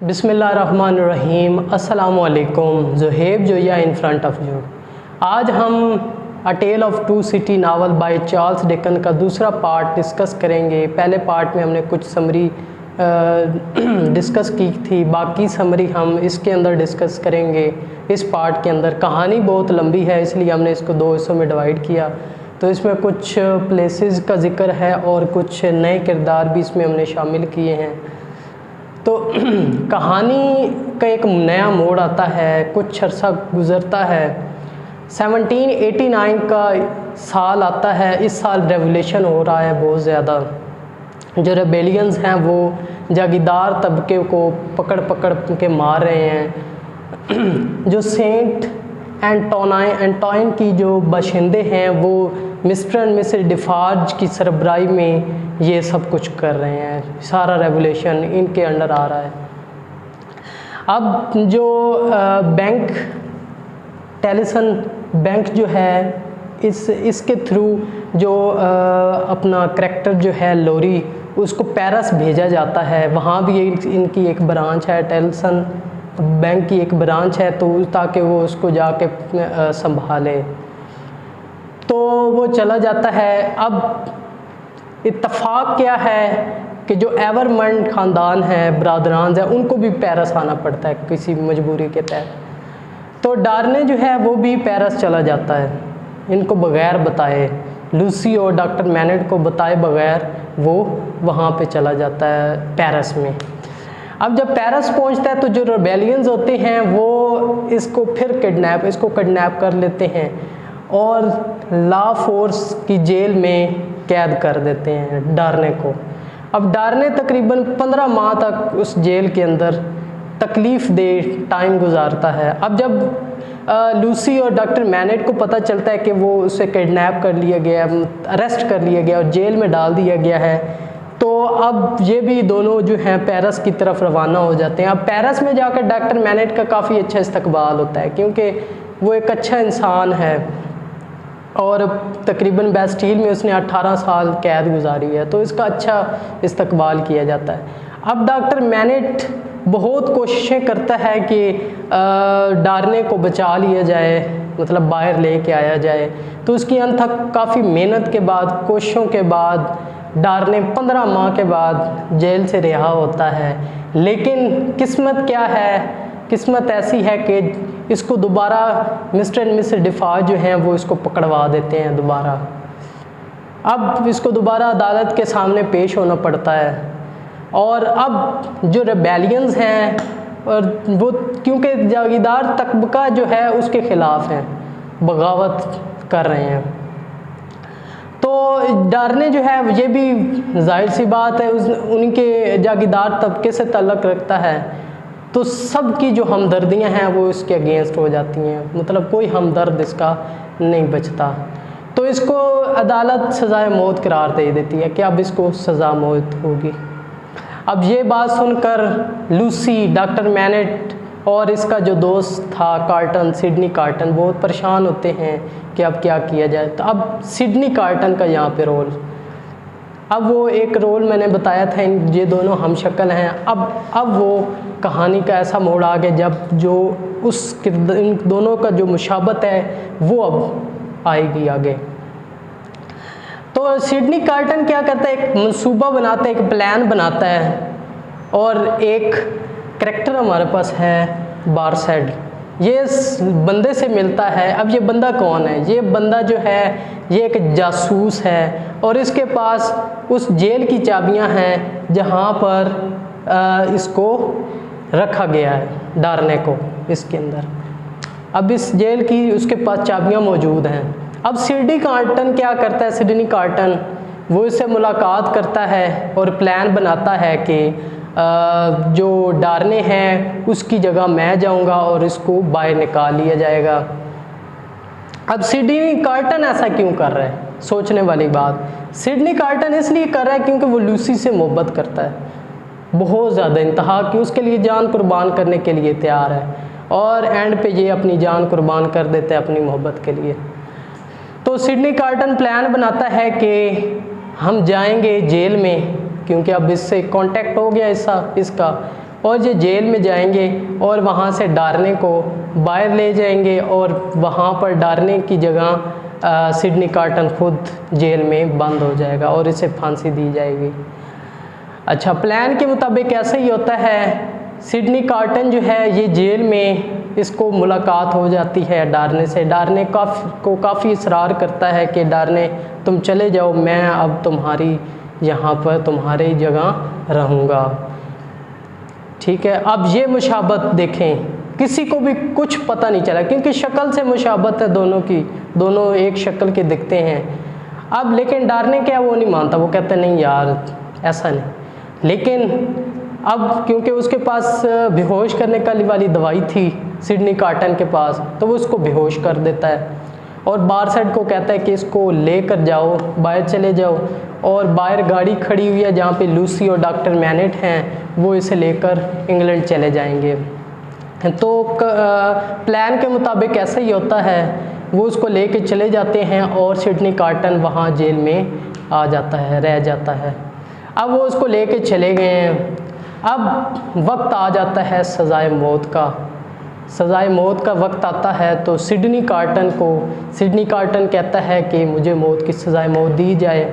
बिस्मिल्लाहिर्रहमानिर्रहीम। अस्सलामुअलैकुम। Zuhaib Zoya in front of you. आज हम a tale of two city novel by Charles Dickens का दूसरा पार्ट डिस्कस करेंगे। पहले पार्ट में हमने कुछ समरी डिस्कस की थी, बाकी समरी हम इसके अंदर डिस्कस करेंगे। इस पार्ट के अंदर कहानी बहुत लंबी है, इसलिए हमने इसको दो हिस्सों में डिवाइड किया। तो इसमें कुछ प्लेसेस का ज़िक्र है और कुछ नए किरदार भी इसमें हमने शामिल किए हैं। तो कहानी का एक नया मोड़ आता है, कुछ अर्सा गुज़रता है। 1789 का साल आता है। इस साल रेवोल्यूशन हो रहा है बहुत ज़्यादा। जो रेबेलियंस हैं वो जागीरदार तबके को पकड़ पकड़ के मार रहे हैं। जो सेंट एंटोइन की जो बाशिंदे हैं वो मिस्टर एंड मिसेस डिफार्ज की सरबराही में ये सब कुछ कर रहे हैं। सारा रेवोल्यूशन इनके अंडर आ रहा है। अब जो बैंक टेलीसन बैंक जो है इसके थ्रू जो अपना करैक्टर जो है लोरी, उसको पेरिस भेजा जाता है। वहाँ भी इनकी एक ब्रांच है, टेलीसन बैंक की एक ब्रांच है, तो ताकि वो उसको जाके संभाले। तो वो चला जाता है। अब इत्तफाक क्या है कि जो एवरमंड ख़ानदान है, ब्रादरान है, उनको भी पेरिस आना पड़ता है किसी मजबूरी के तहत। तो डार्ने जो है वो भी पेरिस चला जाता है, इनको बग़ैर बताए, लूसी और डॉक्टर मैनेट को बताए बग़ैर वो वहाँ पे चला जाता है पेरिस में। अब जब पेरिस पहुँचता है तो जो रेबेलियंस होते हैं वो इसको किडनैप कर लेते हैं और लॉ फोर्स की जेल में कैद कर देते हैं डार्ने को। अब डार्ने तकरीबन 15 माह तक उस जेल के अंदर तकलीफ़ दे टाइम गुजारता है। अब जब लूसी और डॉक्टर मैनेट को पता चलता है कि वो उसे किडनैप कर लिया गया, अरेस्ट कर लिया गया और जेल में डाल दिया गया है, तो अब ये भी दोनों जो हैं पेरिस की तरफ रवाना हो जाते हैं। अब पेरिस में जाकर डॉक्टर मैनेट का काफ़ी अच्छा इस्तकबाल होता है, क्योंकि वो एक अच्छा इंसान है और तकरीबन बेस्टील में उसने 18 साल कैद गुजारी है, तो इसका अच्छा इस्तकबाल किया जाता है। अब डॉक्टर मैनेट बहुत कोशिशें करता है कि डार्ने को बचा लिया जाए, मतलब बाहर लेके आया जाए। तो उसकी अनथक काफ़ी मेहनत के बाद, कोशिशों के बाद डार्ने 15 माह के बाद जेल से रिहा होता है। लेकिन किस्मत क्या है, किस्मत ऐसी है कि इसको दोबारा मिस्टर एंड मिसेस डिफार्ज जो हैं वो इसको पकड़वा देते हैं दोबारा। अब इसको दोबारा अदालत के सामने पेश होना पड़ता है। और अब जो रेबेलियंस हैं और वो क्योंकि जागीरदार तबका जो है उसके ख़िलाफ़ हैं, बगावत कर रहे हैं, तो डार्ने जो है ये भी जाहिर सी बात है उनके जागीरदार तबके से ताल्लुक़ रखता है, तो सब की जो हमदर्दियाँ हैं वो इसके अगेंस्ट हो जाती हैं। मतलब कोई हमदर्द इसका नहीं बचता। तो इसको अदालत सज़ाए मौत करार दे देती है कि अब इसको सज़ा मौत होगी। अब ये बात सुनकर लूसी, डॉक्टर मैनेट और इसका जो दोस्त था कार्टन, सिडनी कार्टन, बहुत परेशान होते हैं कि अब क्या किया जाए। तो अब सिडनी कार्टन का यहाँ पे रोल, अब वो एक रोल मैंने बताया था, ये दोनों हम शक्ल हैं। अब वो कहानी का ऐसा मोड़ आ गया जब जो इन दोनों का जो मुशाबत है वो अब आएगी आगे। तो सिडनी कार्टन क्या करता है, एक मंसूबा बनाता है, एक प्लान बनाता है, और एक करैक्टर हमारे पास है बारसेड। ये इस बंदे से मिलता है। अब ये बंदा कौन है? ये बंदा जो है ये एक जासूस है और इसके पास उस जेल की चाबियां हैं जहां पर इसको रखा गया है, डार्ने को इसके अंदर। अब इस जेल की उसके पास चाबियां मौजूद हैं। अब सिडनी कार्टन क्या करता है, सिडनी कार्टन वो इससे मुलाकात करता है और प्लान बनाता है कि जो डार्ने हैं उसकी जगह मैं जाऊंगा और इसको बाहर निकाल लिया जाएगा। अब सिडनी कार्टन ऐसा क्यों कर रहा है? सोचने वाली बात। सिडनी कार्टन इसलिए कर रहा है क्योंकि वो लूसी से मोहब्बत करता है बहुत ज़्यादा, इंतहा की, उसके लिए जान कुर्बान करने के लिए तैयार है, और एंड पे ये अपनी जान कुर्बान कर देता है अपनी मोहब्बत के लिए। तो सिडनी कार्टन प्लान बनाता है कि हम जाएंगे जेल में, क्योंकि अब इससे कांटेक्ट हो गया इसका, और ये जेल में जाएंगे और वहाँ से डारने को बाहर ले जाएंगे और वहाँ पर डारने की जगह सिडनी कार्टन खुद जेल में बंद हो जाएगा और इसे फांसी दी जाएगी। अच्छा, प्लान के मुताबिक ऐसा ही होता है। सिडनी कार्टन जो है ये जेल में इसको मुलाकात हो जाती है डारने से। डारने काफ़ी इसरार करता है कि डारने तुम चले जाओ, मैं अब तुम्हारी यहाँ पर तुम्हारी जगह रहूँगा। ठीक है, अब ये मुशाबत देखें, किसी को भी कुछ पता नहीं चला क्योंकि शक्ल से मुशाबत है दोनों की, दोनों एक शक्ल के दिखते हैं। अब लेकिन डारने क्या वो नहीं मानता, वो कहते नहीं यार ऐसा नहीं। लेकिन अब क्योंकि उसके पास बेहोश करने का वाली दवाई थी सिडनी कार्टन के पास, तो वो उसको बेहोश कर देता है और बारसाइड को कहता है कि इसको लेकर जाओ, बाहर चले जाओ। और बाहर गाड़ी खड़ी हुई है जहाँ पे लूसी और डॉक्टर मैनेट हैं, वो इसे लेकर इंग्लैंड चले जाएंगे। तो प्लान के मुताबिक ऐसा ही होता है, वो उसको लेके चले जाते हैं और सिडनी कार्टन वहाँ जेल में आ जाता है, रह जाता है। अब वो उसको लेके चले गए हैं। अब वक्त आ जाता है सज़ाए मौत का। सज़ाए मौत का वक्त आता है तो सिडनी कार्टन कहता है कि मुझे मौत की सज़ाए मौत दी जाए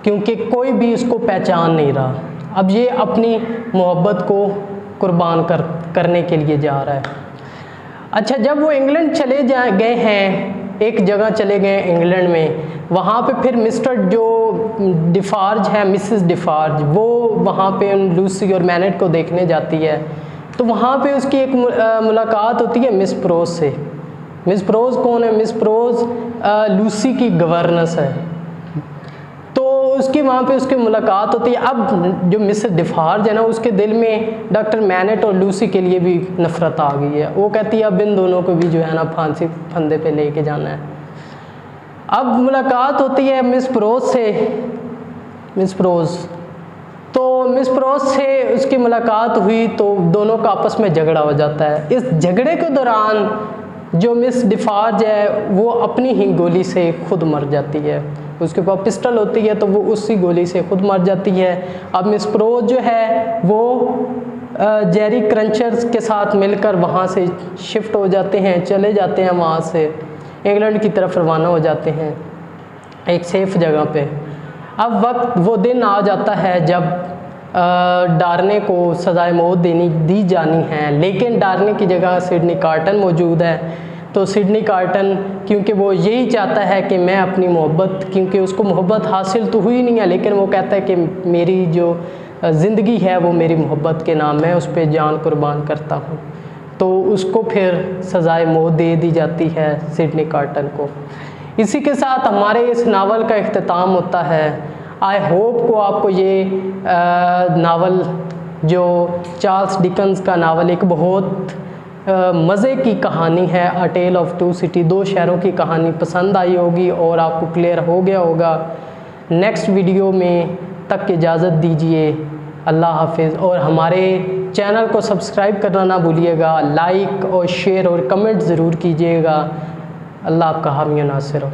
क्योंकि कोई भी इसको पहचान नहीं रहा। अब ये अपनी मोहब्बत को कुर्बान करने के लिए जा रहा है। अच्छा, जब वो इंग्लैंड चले गए हैं, एक जगह चले गए इंग्लैंड में, वहाँ पे फिर मिस्टर जो डिफार्ज है, मिसेस डिफार्ज, वो वहाँ पे लूसी और मैनेट को देखने जाती है। तो वहाँ पे उसकी एक मुलाकात होती है मिस प्रोज से। मिस प्रोज कौन है? मिस प्रोज लूसी की गवर्नेंस है। तो उसकी वहाँ पे उसकी मुलाकात होती है। अब जो मिसेस डिफार्ज है ना, उसके दिल में डॉक्टर मैनेट और लूसी के लिए भी नफ़रत आ गई है। वो कहती है अब इन दोनों को भी जो है ना फांसी फंदे पे लेके जाना है। अब मुलाकात होती है मिस प्रोज से। मिस प्रोज से उसकी मुलाकात हुई तो दोनों का आपस में झगड़ा हो जाता है। इस झगड़े के दौरान जो मिस डिफार्ज है वो अपनी ही गोली से खुद मर जाती है। उसके पास पिस्टल होती है तो वो उसी गोली से खुद मर जाती है। अब मिस प्रोज जो है वो जेरी क्रंचर्स के साथ मिलकर वहाँ से शिफ्ट हो जाते हैं, चले जाते हैं, वहाँ से इंग्लैंड की तरफ रवाना हो जाते हैं एक सेफ जगह पे। अब वक्त वो दिन आ जाता है जब डारने को सज़ाए मौत दी जानी है, लेकिन डारने की जगह सिडनी कार्टन मौजूद है। तो सिडनी कार्टन क्योंकि वो यही चाहता है कि मैं अपनी मोहब्बत, क्योंकि उसको मोहब्बत हासिल तो हुई नहीं है, लेकिन वो कहता है कि मेरी जो ज़िंदगी है वो मेरी मोहब्बत के नाम है, उस पर जान कुर्बान करता हूँ। तो उसको फिर सज़ाए मौत दे दी जाती है सिडनी कार्टन को। इसी के साथ हमारे इस नावल का इख्तिताम होता है। आई होप को आपको ये नावल जो चार्ल्स डिकन्स का नावल, एक बहुत मज़े की कहानी है, अ टेल ऑफ टू सिटी, दो शहरों की कहानी पसंद आई होगी और आपको क्लियर हो गया होगा। नेक्स्ट वीडियो में तक इजाज़त दीजिए। अल्लाह हाफिज़। और हमारे चैनल को सब्सक्राइब करना ना भूलिएगा, लाइक और शेयर और कमेंट ज़रूर कीजिएगा। अल्लाह आपका हामी नासिर हो।